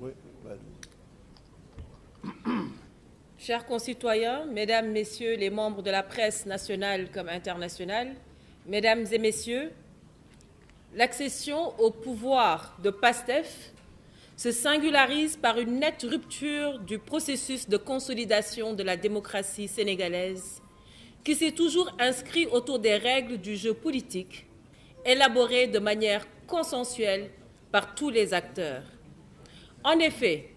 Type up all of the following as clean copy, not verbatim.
Oui, Chers concitoyens, Mesdames, Messieurs les membres de la presse nationale comme internationale, Mesdames et Messieurs, l'accession au pouvoir de PASTEF se singularise par une nette rupture du processus de consolidation de la démocratie sénégalaise qui s'est toujours inscrit autour des règles du jeu politique élaborées de manière consensuelle par tous les acteurs. En effet,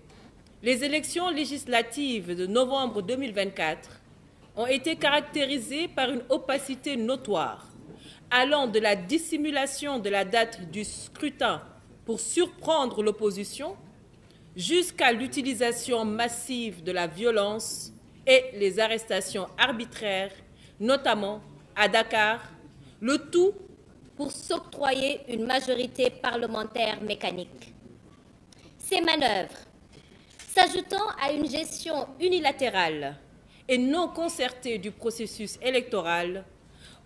les élections législatives de novembre 2024 ont été caractérisées par une opacité notoire, allant de la dissimulation de la date du scrutin pour surprendre l'opposition jusqu'à l'utilisation massive de la violence et les arrestations arbitraires, notamment à Dakar, le tout pour s'octroyer une majorité parlementaire mécanique. Ces manœuvres, s'ajoutant à une gestion unilatérale et non concertée du processus électoral,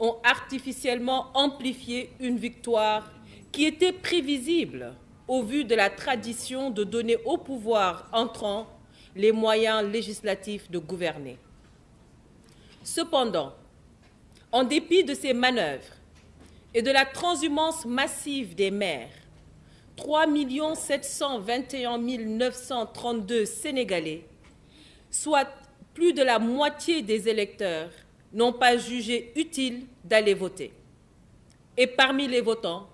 ont artificiellement amplifié une victoire qui était prévisible au vu de la tradition de donner au pouvoir entrant les moyens législatifs de gouverner. Cependant, en dépit de ces manœuvres et de la transhumance massive des maires, 3 721 932 Sénégalais, soit plus de la moitié des électeurs, n'ont pas jugé utile d'aller voter. Et parmi les votants,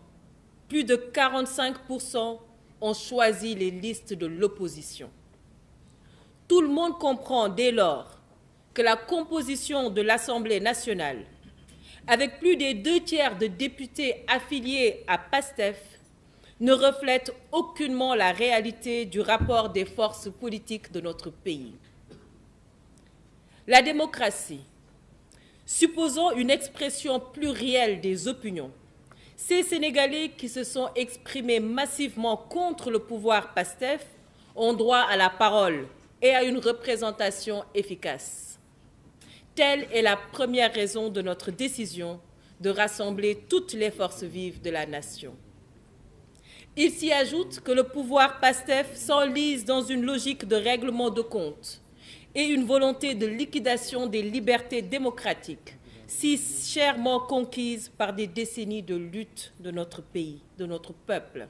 plus de 45% ont choisi les listes de l'opposition. Tout le monde comprend dès lors que la composition de l'Assemblée nationale, avec plus des 2/3 de députés affiliés à PASTEF, ne reflète aucunement la réalité du rapport des forces politiques de notre pays. La démocratie, supposant une expression plurielle des opinions, ces Sénégalais qui se sont exprimés massivement contre le pouvoir PASTEF ont droit à la parole et à une représentation efficace. Telle est la première raison de notre décision de rassembler toutes les forces vives de la nation. Il s'y ajoute que le pouvoir PASTEF s'enlise dans une logique de règlement de compte et une volonté de liquidation des libertés démocratiques, si chèrement conquises par des décennies de lutte de notre pays, de notre peuple.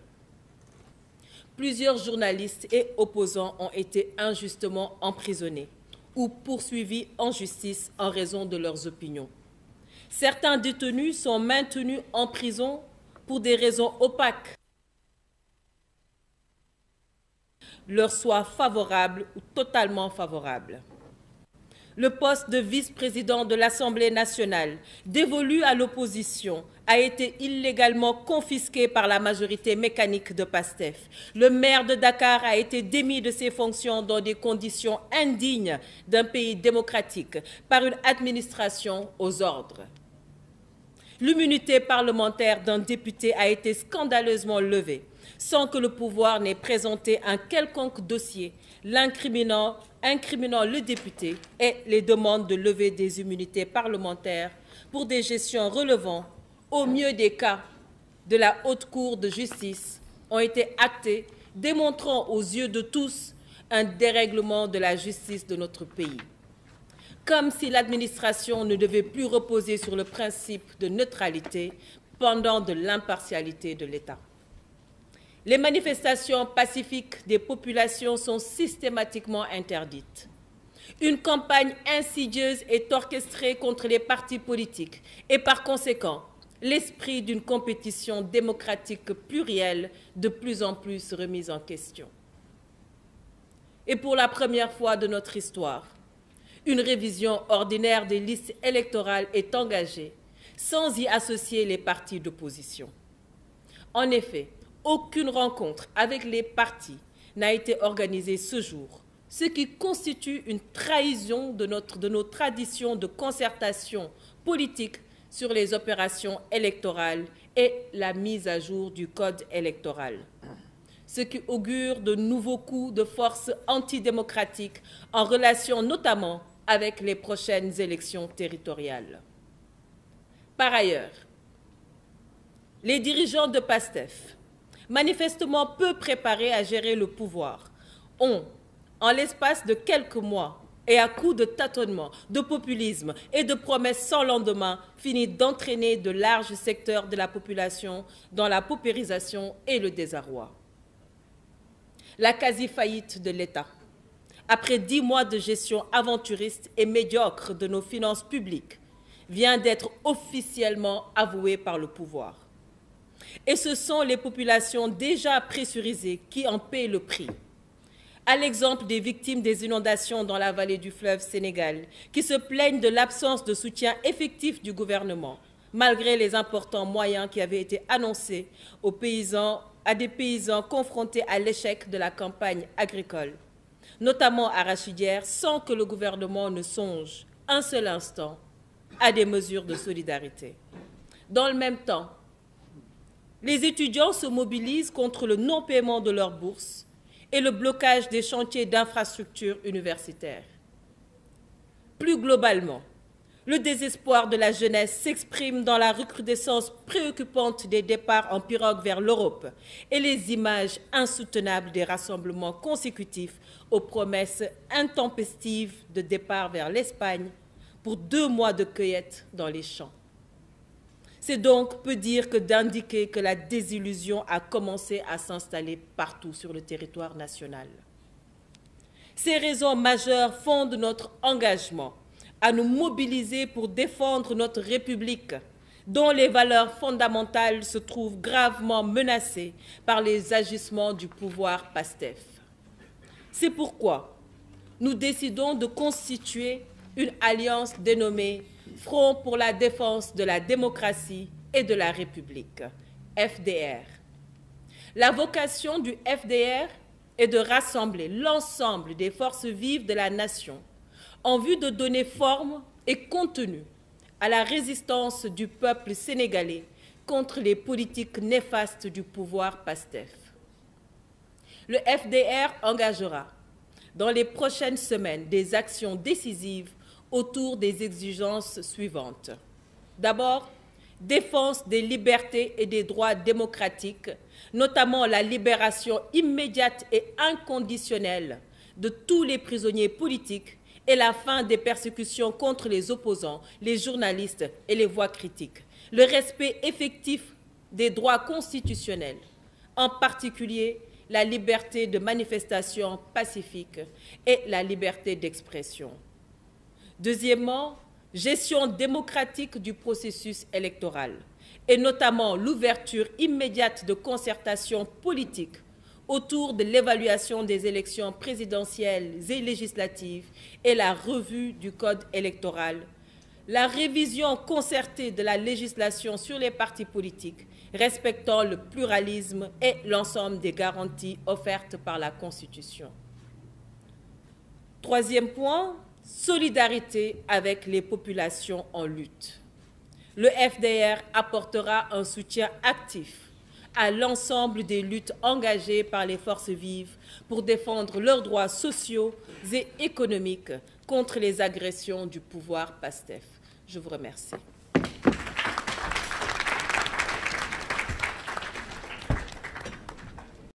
Plusieurs journalistes et opposants ont été injustement emprisonnés ou poursuivis en justice en raison de leurs opinions. Certains détenus sont maintenus en prison pour des raisons opaques, leur soit favorable ou totalement favorable. Le poste de vice-président de l'Assemblée nationale, dévolu à l'opposition, a été illégalement confisqué par la majorité mécanique de PASTEF. Le maire de Dakar a été démis de ses fonctions dans des conditions indignes d'un pays démocratique par une administration aux ordres. L'immunité parlementaire d'un député a été scandaleusement levée, sans que le pouvoir n'ait présenté un quelconque dossier incriminant le député et les demandes de levée des immunités parlementaires pour des gestions relevant, au mieux des cas, de la Haute Cour de justice ont été actées, démontrant aux yeux de tous un dérèglement de la justice de notre pays. Comme si l'administration ne devait plus reposer sur le principe de neutralité pendant de l'impartialité de l'État. Les manifestations pacifiques des populations sont systématiquement interdites. Une campagne insidieuse est orchestrée contre les partis politiques et par conséquent, l'esprit d'une compétition démocratique plurielle de plus en plus remise en question. Et pour la première fois de notre histoire, une révision ordinaire des listes électorales est engagée sans y associer les partis d'opposition. En effet, aucune rencontre avec les partis n'a été organisée ce jour, ce qui constitue une trahison de nos traditions de concertation politique sur les opérations électorales et la mise à jour du code électoral, ce qui augure de nouveaux coups de force antidémocratiques en relation notamment avec les prochaines élections territoriales. Par ailleurs, les dirigeants de PASTEF, manifestement peu préparés à gérer le pouvoir, ont, en l'espace de quelques mois, et à coups de tâtonnements, de populisme et de promesses sans lendemain, fini d'entraîner de larges secteurs de la population dans la paupérisation et le désarroi. La quasi-faillite de l'État, après 10 mois de gestion aventuriste et médiocre de nos finances publiques, vient d'être officiellement avouée par le pouvoir. Et ce sont les populations déjà pressurisées qui en paient le prix. À l'exemple des victimes des inondations dans la vallée du fleuve Sénégal, qui se plaignent de l'absence de soutien effectif du gouvernement, malgré les importants moyens qui avaient été annoncés à des paysans confrontés à l'échec de la campagne agricole, notamment arachidière, sans que le gouvernement ne songe un seul instant à des mesures de solidarité. Dans le même temps, les étudiants se mobilisent contre le non-paiement de leurs bourses et le blocage des chantiers d'infrastructures universitaires. Plus globalement, le désespoir de la jeunesse s'exprime dans la recrudescence préoccupante des départs en pirogue vers l'Europe et les images insoutenables des rassemblements consécutifs aux promesses intempestives de départ vers l'Espagne pour 2 mois de cueillette dans les champs. C'est donc peu dire que d'indiquer que la désillusion a commencé à s'installer partout sur le territoire national. Ces raisons majeures fondent notre engagement à nous mobiliser pour défendre notre République, dont les valeurs fondamentales se trouvent gravement menacées par les agissements du pouvoir PASTEF. C'est pourquoi nous décidons de constituer une alliance dénommée Front pour la défense de la démocratie et de la République, FDR. La vocation du FDR est de rassembler l'ensemble des forces vives de la nation en vue de donner forme et contenu à la résistance du peuple sénégalais contre les politiques néfastes du pouvoir PASTEF. Le FDR engagera dans les prochaines semaines des actions décisives autour des exigences suivantes. D'abord, défense des libertés et des droits démocratiques, notamment la libération immédiate et inconditionnelle de tous les prisonniers politiques et la fin des persécutions contre les opposants, les journalistes et les voix critiques. Le respect effectif des droits constitutionnels, en particulier la liberté de manifestation pacifique et la liberté d'expression. Deuxièmement, gestion démocratique du processus électoral, et notamment l'ouverture immédiate de concertations politiques autour de l'évaluation des élections présidentielles et législatives et la revue du code électoral, la révision concertée de la législation sur les partis politiques, respectant le pluralisme et l'ensemble des garanties offertes par la Constitution. Troisième point, solidarité avec les populations en lutte. Le FDR apportera un soutien actif à l'ensemble des luttes engagées par les forces vives pour défendre leurs droits sociaux et économiques contre les agressions du pouvoir PASTEF. Je vous remercie.